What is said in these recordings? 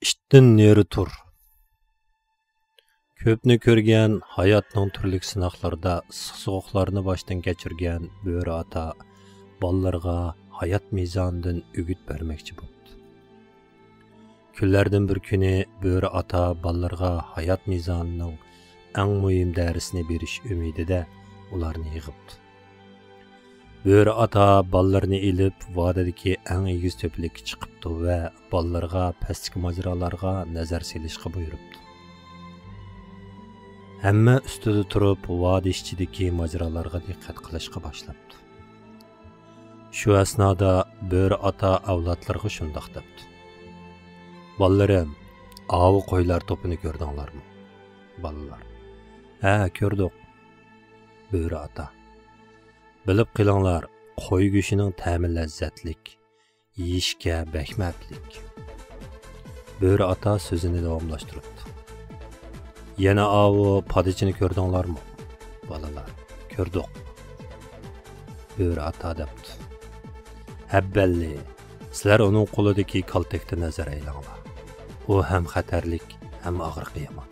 İştdən neri tur. Köpni körgən, hayatның türlük sınaqlarda sıx-soğuqlarını başdan keçirgən Böre ata ballarga hayat mizanından ügüt bermekçi boldu. Küllərdən bir küni Böre ata ballarga hayat mizanının ən mühim dərisini beriş ümidide ularını yığıbdı. Böre ata ballarını ilib vadadaki ən egiz töpülükki çıqıbdı və ballarga pəstiki macıralarga nəzər selişqi buyurubdu. Həmmə üstüdə turub vadi işçideki macıralarga diqqət qilishqa başlabdı. Şu əsnada Böre ata avlatlarga şundaq debdi. Ballarım, avı qoylar topunu gördüңlarmı? Ballar. Hə, gördük. Böre ata. Bilib qilinglar, qo'y go'shining ta'mi lazzatlik, yeyishga bakmaplik. Böre ata so'zini davomlashtiribdi. Yana avu padichini ko'rdinglarmi? Balalar, ko'rdik. Böre ata debdi. Həbbəlli, sizlar onun qo'lidagi kaltakda nazar aylanglar. U ham xatarlik, ham og'riqi yomon.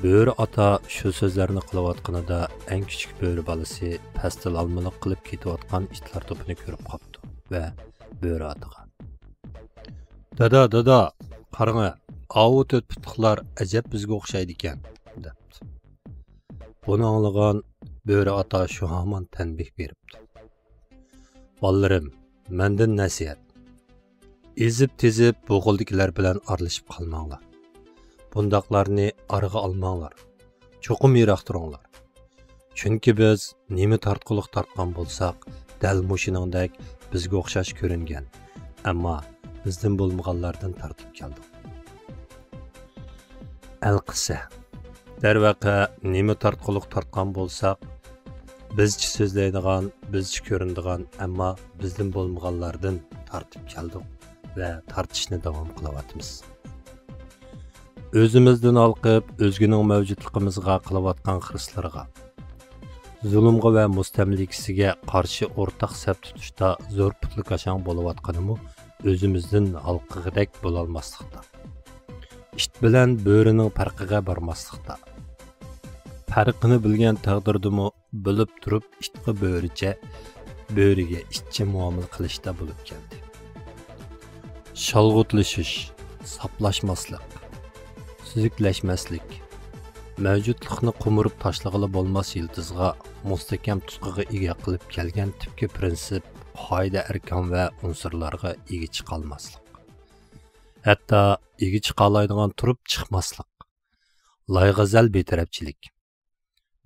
Böre ata şu sözlerini qilayotganida eng kichik böre balasi pastil almaliq qilib ketayotgan itlar to'pini ko'rib qopdi va Böre ataga: Dada, qarang, avu to'rt putliqlar ajab bizga o'xshaydi ekan, debdi. Buni anglagan Böre ata shu hamon tanbih beribdi. Ballarim, mendan nasihat. Ezib-tezib bu qo'ldagilar bilan aralashib qolmanglar. Bundaqlarni arıga almanglar. Çoqum yiroq turinglar. Chunki biz nima tartquliq tartgan bo'lsak, dal mushiningdek bizga o'xshash ko'ringan, ammo bizdan bo'lmaganlardan tartib keldik. Alqissa. Darvaqa nima tartquliq tartgan bo'lsak, bizchi so'zlaydigan, bizchi ko'rinadigan, ammo bizdan bo'lmaganlardan tartib keldik va tartishni davom qilyapmiz. Özümüzdən alqıb, özgünün mövcudluğumuzga qilayotgan xislarga, zulmga və mustamlikasiga qarşı ortaq səp tutuşda zo'r putli qaşang bo'layotganimi özümüzdən alqıgıdak bo'lalmaslıqda. İşt bilan börening farqiga barmaslıqda. Farqini bilgan taqdirdimi bilib turib iştqi böriga işçi muomala qilishda bo'lib keldi. Shalg'utlashish, saplashmaslik, süzükləşməslik, mövcudluqni qumurub taşlığılı bolmaz yıldızğa, mustahkam tutqiga ega qilib kelgan tipki prinsip, qoida erkan və unsurlarga ega chiqolmaslik. Hatto ega chiqalaydigan turib chiqmaslik. Layg'azal betarafchilik.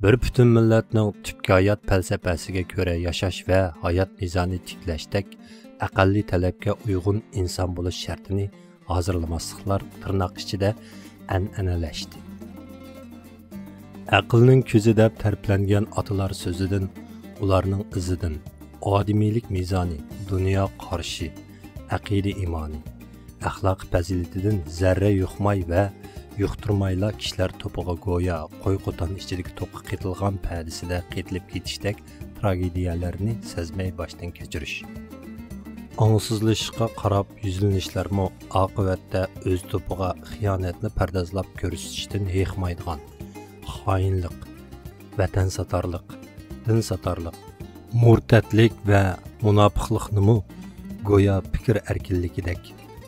Bir butun millatning tubki hayot falsafasiga ko'ra yashash va hayot mizoni tiklashdek aqalli talabga uyg'un inson bo'lish shartini hozirlamasliklar tirnoq ichida an'analashdi. Aqlning ko'zi deb tariflangan atalar so'zidan, ularning izidan, odimiylik mizoni, dunyo qarshi, aqida imoni, axloq fazilatidan zarra yuqmay va yuqtirmayla kishilar to'piga go'yo qo'y qo'ton ichidagi to'qqa qetilgan pardasida qetilib ketishdek tragediyalarni sezmay boshdan kechirish. Angsızlışqa qarab yüzlənişlərmə aqibatda öz topuğa xiyonatni pardazlab ko'rsatishdan heyxmaydigan xoinlik, vatan satarlıq, din satarlıq, murtadlik və munofiqlikni go'yo fikr erkinligidek,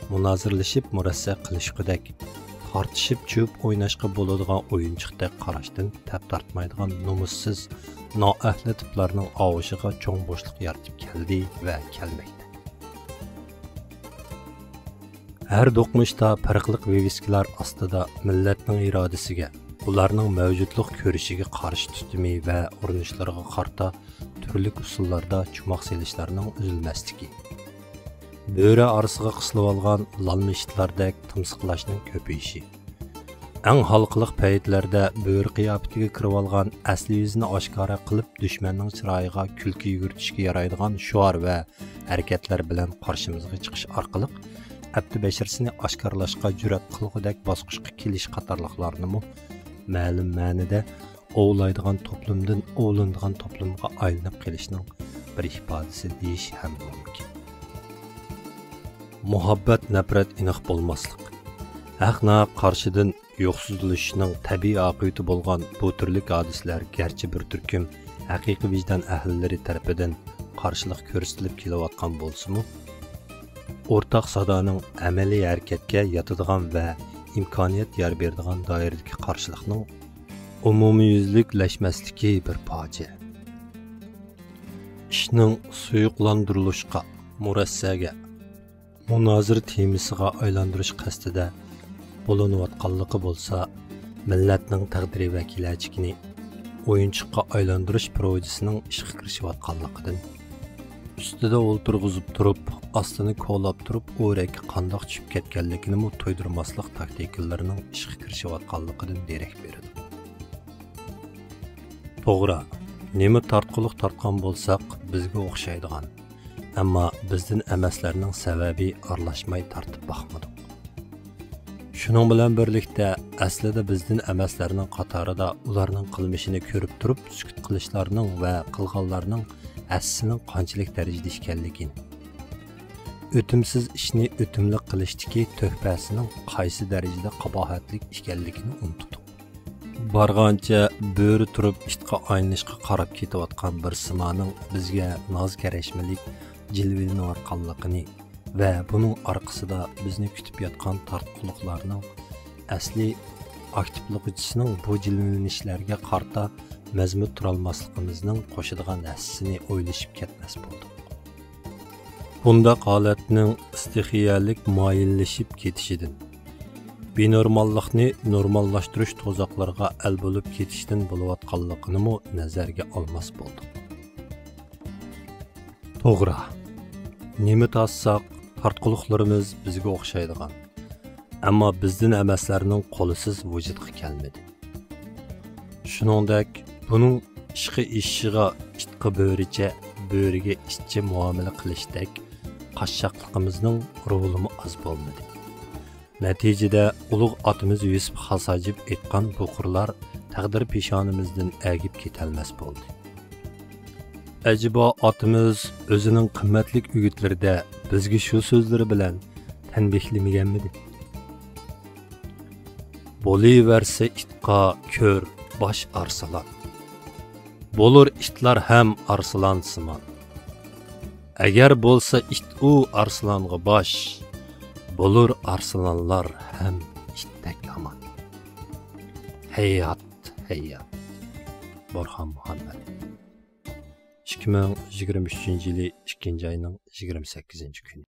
munozirlashib murassa qilishqidek, tortishib cho'p o'ynashqa bo'ladigan o'yinchiqdek qarashdan tap tortmaydigan numussiz, noahli tiplarning ovushiga cho'ng bo'shliq yaratib keldi va kelmoqda. Her doqmuşda farqliq viviskilar ostida millatning irodasiga, ularning mavjudlik ko'rishiga qarshi tutumi va urinishlariga qarta turli usullarda chumoq selishlarning uzilmasligi. Böre orasiga qisilib olgan lalmishitlardek timsiqlashning ko'payishi. Eng halqiliq paytlarda böre qiyofatiga kirib olgan asli yuzini oshkora qilib dushmanning chiroyiga kulki yugurtishga yaraydigan shuar va harakatlar bilan qarshimizga chiqish orqali abdi basharsini oshkorlashga jur'at qilgudek bosqichga kelish qatorliqlarni ma'lum ma'nida ovlaydigan to'plumdan ovlanadigan to'plumga aylanib kelishning bir ifodasi deyish ham mumkin. muhabbat nafrat iniq bo'lmaslik. Haqna qarshidan yo'qsizlashning tabiiy oqibati bo'lgan bu turli hodisalar garchi bir turkum haqiqiy vijdon ahllari tarafidan qarshilik ko'rsatilib kelayotgan bo'lsa-mu, o'rtaq sadoning amaliy harakatga yotadigan va imkoniyat yer beradigan doiradagi qarshilikning umumiyuzliklashmasligi bir fojia. Ishning suyuqlantirilishga, murassaga, munozir temisiga aylantirish qasdida bo'linayotganligi bo'lsa, millatning taqdiri va kelajagini o'yinchiqqa aylantirish projesining ishga kirishayotganligidan, ustida o'ltirg'izib turib, ostini ko'lab turib, o'rakka qandoq tushib ketganligini to'ydirmaslik taktikalarining ishga kirishayotganligidan derak beradi. To'g'ri, nima tortquliq tortgan bo'lsak, bizga o'xshaydigan, ammo bizdan emaslarning sababi aralashmay tortib baxmadik. Shuning bilan birlikda aslida bizdan emaslarning qatorida ularning qilmishini ko'rib turib, sukut qilishlarning va qilganlarning aslisining qanchalik darajada ekanligini, o'timsiz ishni o'timli qilishdagi tuhfasining qaysi darajada qabohatlik ekanligini unutdik. Bargancha bo'ri turib itqa aynishqa qarab ketayotgan bir simoning bizga noz karashmalik jilvilanayotganligini va buning orqasida bizni kutib yotgan tortquliqlarning asli aktivligisining bu jilvilanishlarga qarta mazmut turolmasligimizning qo'shadigan narsasini o'ylashib ketmas bo'ldik. Bunda holatning istixiyalik moyillashib ketishidan, benormallikni normallashtirish to'zoqlarga al bo'lib ketishdan bo'layotganligini nazarga olmas bo'ldik. To'g'ri, nima tassak, tortquliqlarimiz bizga o'xshaydigan, ammo bizdan emaslarning qo'lisiz vujudga kelmadi. Shuningdek, buning ishqi ishiga itqa bo'richa, bo'riga ishchi muomala qilishdek qashshoqligimizning rolimi oz bo'lmadi. Natijada ulug' otimiz Yusuf Xasajib aytgan buqurlar taqdir peshonimizdan agib ketalmas bo'ldi. Ajibo otimiz o'zining qimmatli o'gitlarida bizga shu so'zlari bilan tanbehlamaganmidi? Bo'liversa itqa ko'r bosh arsalan. Bo'lur itlar ham arsalan simon. Agar bo'lsa it u arslonga bosh, bo'lur arslonlar ham itdek aman. Hayot, hayot. Borxon Muhammad. 2023 yili 2 oyning 28 kuni.